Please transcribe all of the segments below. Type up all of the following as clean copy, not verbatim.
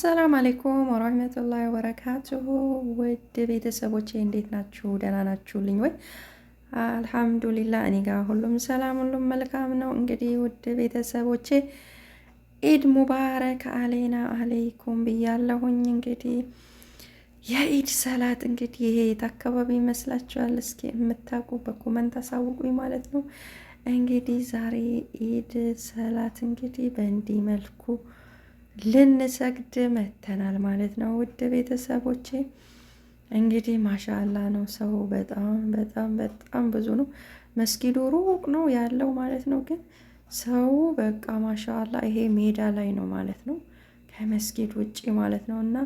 አሰላም አለይኩም ወራህመቱላሂ ወበረካቱሁ። ውድ ቤተሰቦቼ እንዴት ናችሁ? ደህና ናችሁልኝ ወይ? አልሐምዱሊላህ እኔ ጋር ሁሉም ሰላም፣ ሁሉም መልካም ነው። እንግዲህ ውድ ቤተሰቦቼ ኢድ ሙባረክ አሌና አለይኩም ብያለሁኝ። እንግዲህ የኢድ ሰላት እንግዲህ ይሄ የት አካባቢ ይመስላችኋል? እስኪ የምታውቁ በኮመንት አሳውቁኝ ማለት ነው። እንግዲህ ዛሬ ኢድ ሰላት እንግዲህ በእንዲህ መልኩ ልንሰግድ መተናል ማለት ነው። ውድ ቤተሰቦቼ እንግዲህ ማሻአላ ነው። ሰው በጣም በጣም በጣም ብዙ ነው። መስጊዱ ሩቅ ነው ያለው ማለት ነው። ግን ሰው በቃ ማሻአላ ይሄ ሜዳ ላይ ነው ማለት ነው፣ ከመስጊድ ውጪ ማለት ነው። እና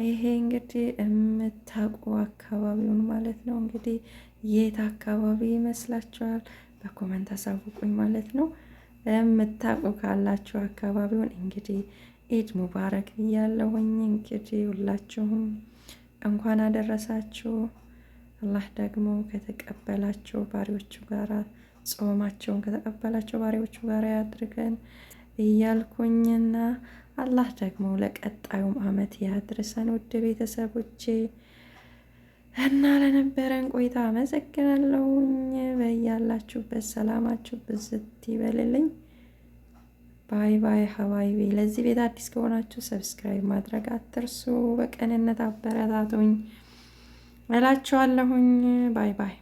ይሄ እንግዲህ የምታውቁ አካባቢውን ማለት ነው። እንግዲህ የት አካባቢ ይመስላችኋል? በኮመንት አሳውቁኝ ማለት ነው። የምታውቁ ካላችሁ አካባቢውን እንግዲህ ኢድ ሙባረክ ብያለሁኝ። እንግዲህ ሁላችሁም እንኳን አደረሳችሁ። አላህ ደግሞ ከተቀበላቸው ባሪዎቹ ጋራ ጾማቸውን ከተቀበላቸው ባሪዎቹ ጋር ያድርገን እያልኩኝና አላህ ደግሞ ለቀጣዩም አመት ያድርሰን። ውድ ቤተሰቦቼ እና ለነበረን ቆይታ አመሰግናለሁኝ። በያላችሁበት ሰላማችሁ ብዝት ይበልልኝ። ባይ ባይ ሀባይቢ። ለዚህ ቤት አዲስ ከሆናችሁ ሰብስክራይብ ማድረግ አትርሱ። በቅንነት አበረታቱኝ እላችኋለሁኝ። ባይ ባይ።